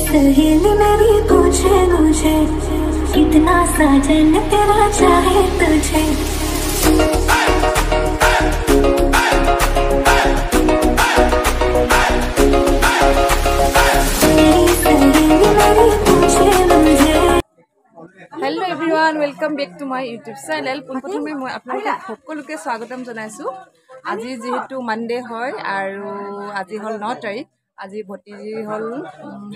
सहेली मेरी पूछे मुझे कितना साजन तेरा चाहे तुझे Hello everyone, welcome back to my YouTube channel. Punpothome moi apnaloke hokoluke swagatam janaisu. Aji jehetu Monday hoy aru aji hol 9 tarikh. Aji bhotiji hol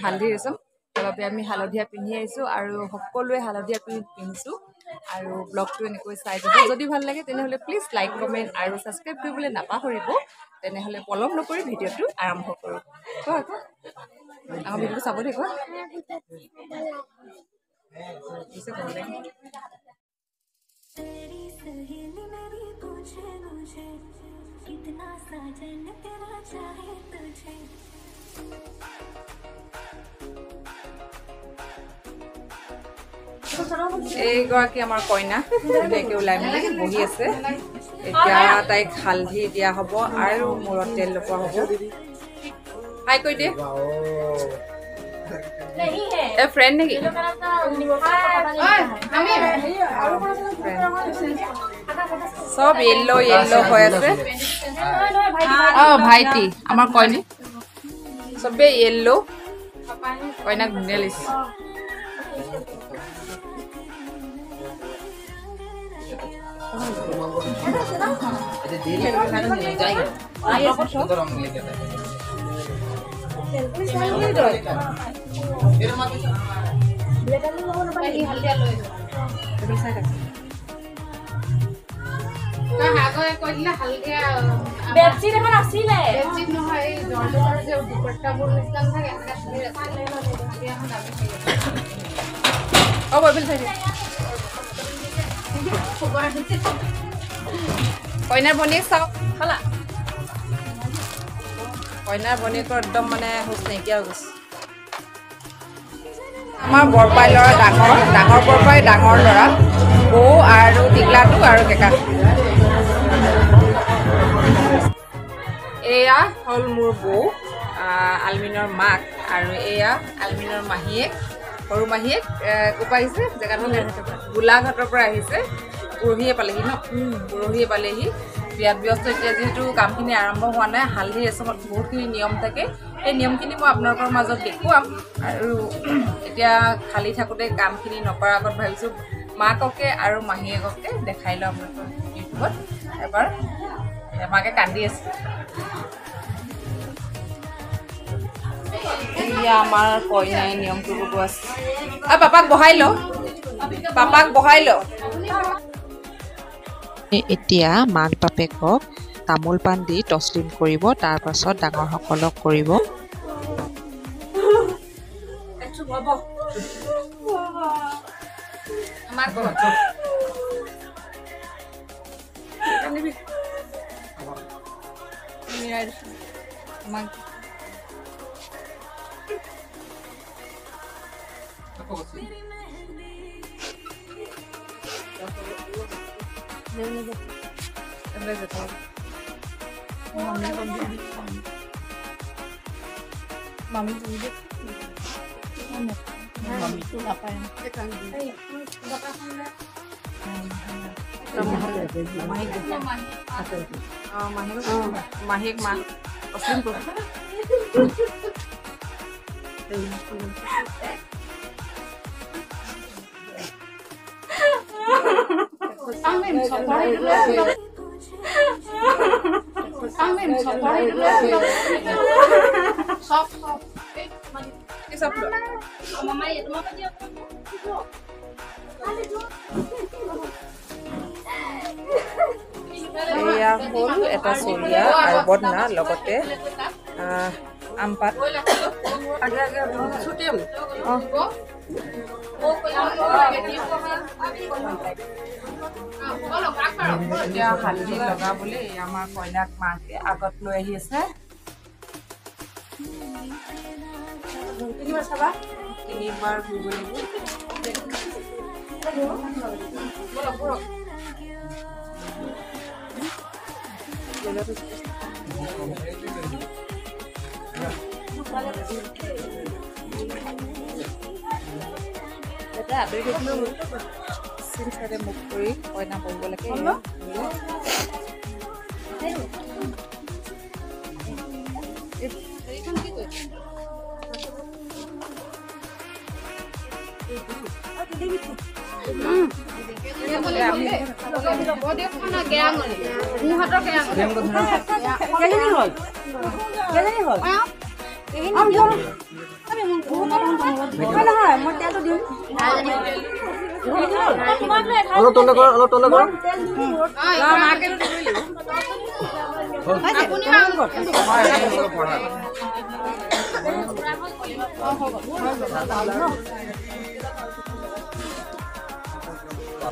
haldi resam. Tababe ami halodia pinhi aisu aru hokolue halodia pinhisu. Aru blog to enekoi sai dibo. Jodi bhal lage tenehole please like, comment aru subscribe koribole napahoribo. Tenehole polom nokori video tu arambho koru. Ko ama video sabode ko. इसे बोल रहे हैं तेरी सहेली मेरी पूछे मुझे कितना साजन तेरा चाहे तुझे এই গৰাকী আমাৰ কইনা ধুনীয়াকৈ ওলাই মেলি বহি আছে এতিয়া তাইক হালধি দিয়া হ'ব আৰু মূৰত তেল লগোৱা হ'ব হাই কৈ দে नहीं है ए फ्रेंड नहीं सब येलो येलो होय আছে ভাইটি আমার কইনি সবে येलो কইনা গুনেলিস কইনাৰ বনিয়েক চাওক খালা কইনাৰ বনিয়েকৰ একদম মানে হুচ নাইকিয়া হৈ গৈছে আমাৰ বৰপাই ল'ৰা ডাঙৰ বৰপাই ডাঙৰ ল'ৰা বৌ আৰু টিকলাটো আৰু কেকা এয়া হ'ল মোৰ বৌ আলমিনৰ মাক আৰু এয়া আলমিনৰ মাহীয়েক সৰু মাহীয়েক কোপা আহিছে জেগাটো গোলাঘাটৰ পৰা আহিছে পৰহিয়ে পালেহি ন পৰহিয়ে পালেহি বিয়াত ব্যস্ত এতিয়া যেহেতু কামখিনি আৰম্ভ হোৱা নাই হালধি ৰেচমত বহুতখিনি নিয়ম থাকে এই নিয়মখিনি মই আপোনালোকৰ মাজত দেখুৱাম আৰু এতিয়া খালি থাকোঁতে কামখিনি নকৰাৰ আগত ভাবিছোঁ মাককে আৰু মাহীয়েককে দেখাই লওঁ আপোনালোকৰ ইউটিউবত এবাৰ মাকে কান্দি আছে এয়া আমাৰ কইনাই নিয়মটো ক'ব আছে পাপাক বহাই ল এতিয়া মাক বাপেকক তামোল পাণ দি তছলিম কৰিব তাৰ পাছত ডাঙৰ সকলক কৰিব Mami tu dia. Mami tu apa yang? Mahik mah. Aslim tu. Amin sampai dulu. Amin sampai dulu. Stop. Ini stop dulu. Mama ya, mama dia. Eya hol eta solia aru bodna logote ampat age sutiam ya haldi lagabole amar koinak maake agot loi ahi ase tinibar saba tinibar bubule bolo এটা আদৰি থাকিলেও চিন চাইডে মুখ কৰি কইনা বহিব লাগে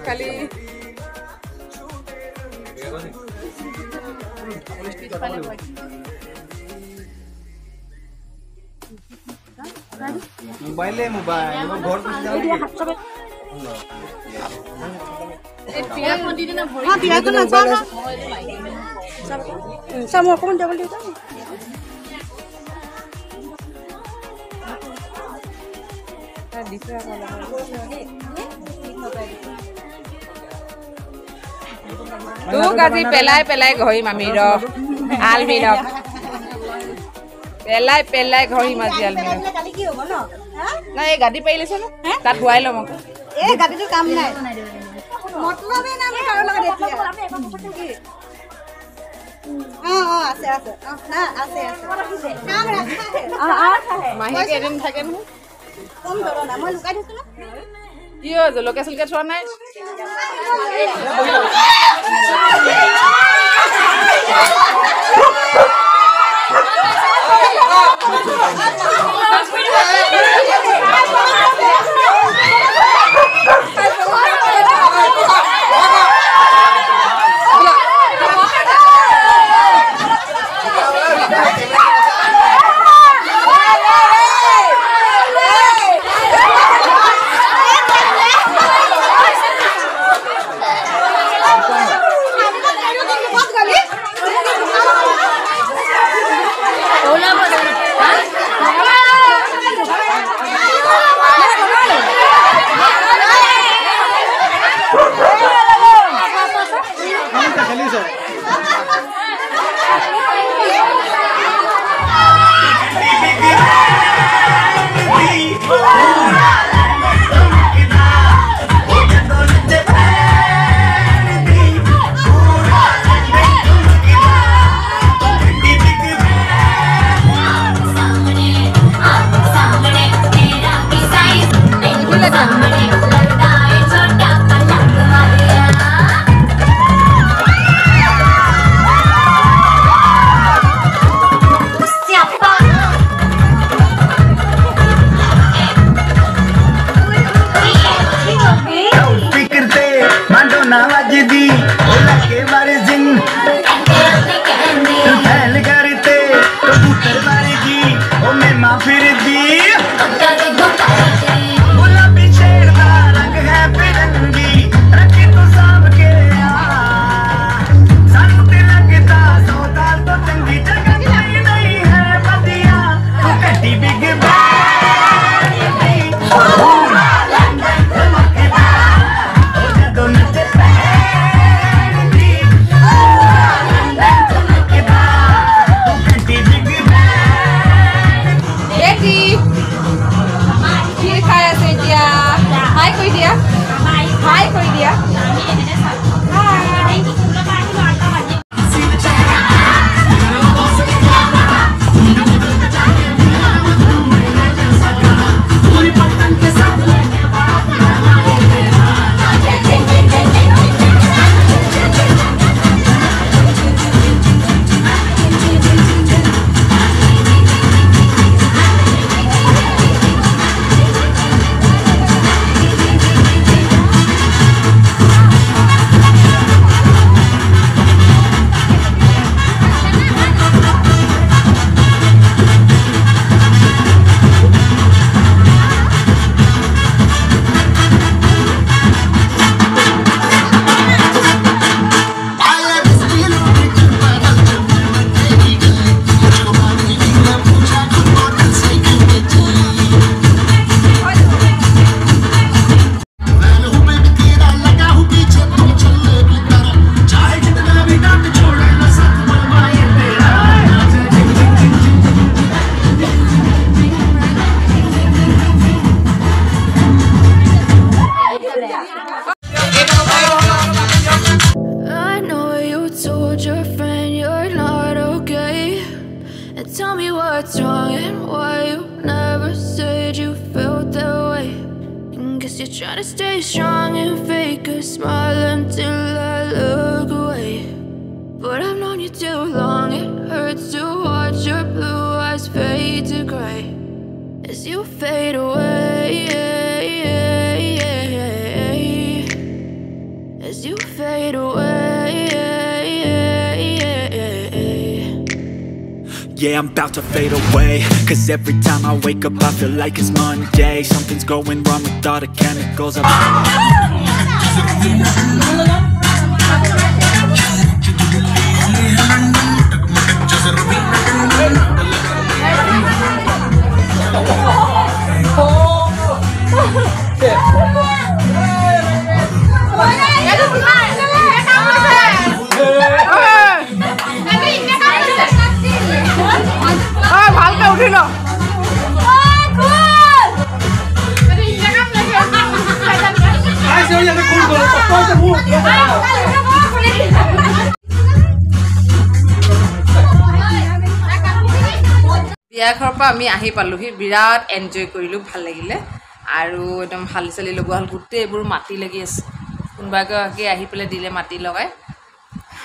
খালি মোবাইলে মোবাইল ঘৰ তোক আজি পেলাই পেলাই ঘৰিম আমি ৰ আলমিৰক পেলাই পেলাই ঘৰিম আজি আলমিৰক না এই গাড়ী পাৰি লৈছে ন তাত ধুৱাই ল'ম আকৌ এই গাড়ীটো কাম নাই মতলবে না আমি কাৰো লগত এতিয়া আছে আছে না আছে আছে কাম ৰাখা মাহীক এদিন থাকে নহয় কম ধৰো না মই লুকাই থৈছো না কিয় জলকীয়া চলকীয়া থোৱা নাই you're trying to stay strong and fake a smile until I look away. But I've known you too long, it hurts to watch your blue eyes fade to gray as you fade away, as you fade away. Yeah, I'm about to fade away, 'cause every time I wake up I feel like it's Monday. Something's going wrong with all the chemicals ভালকে উঠিল বিয়া ঘৰৰ পৰা আমি আহি পালোহি বিৰাট enjoy কৰিলোঁ ভাল লাগিলে আৰু একদম হালি চালি লগোৱা হ'ল গোটেই এইবোৰ মাটি লাগি আছে কোনোবা এগৰাকী আহি পেলাই দিলে মাটি লগাই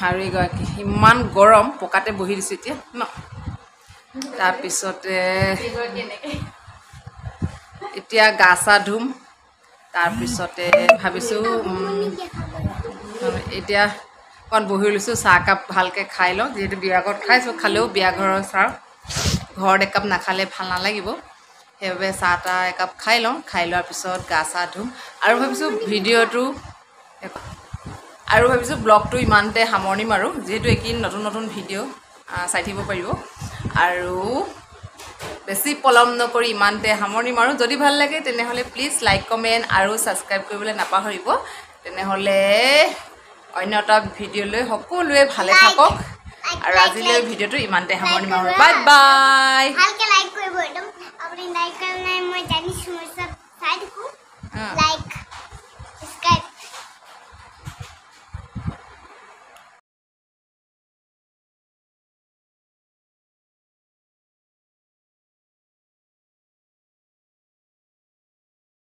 আৰু এগৰাকী ইমান গৰম পকাতে বহি দিছোঁ এতিয়া ন তাৰপিছতে এতিয়া গা চা ধুম তাৰপিছতে ভাবিছোঁ এতিয়া অকণ বহি লৈছোঁ চাহ কাপ ভালকৈ খাই লওঁ যিহেতু বিয়া ঘৰত খাইছোঁ খালেও বিয়া ঘৰৰ চাহ ঘৰত একাপ নাখালে ভাল নালাগিব সেইবাবে চাহ তাহ একাপ খাই লওঁ খাই লোৱাৰ পিছত গা চা ধুম আৰু ভাবিছোঁ ব্লগটো ইমানতে সামৰণি মাৰোঁ যিহেতু এইখিনি নতুন নতুন ভিডিঅ' চাই থাকিব পাৰিব আৰু বেছি পলম নকৰি ইমানতে সামৰণি মাৰোঁ যদি ভাল লাগে তেনেহ'লে প্লিজ লাইক কমেণ্ট আৰু ছাবস্ক্ৰাইব কৰিবলৈ নাপাহৰিব তেনেহ'লে অন্য এটা ভিডিঅ'লৈ সকলোৱে ভালে থাকক আৰু আজিলৈ ভিডিঅ'টো ইমানতে সামৰণি মাৰোঁ বাই বাই ভালকে লাইক কৰিব একদম আপুনি লাইক কৰা নাই মই জানিছোঁ মই সব চাই থাকোঁ লাইক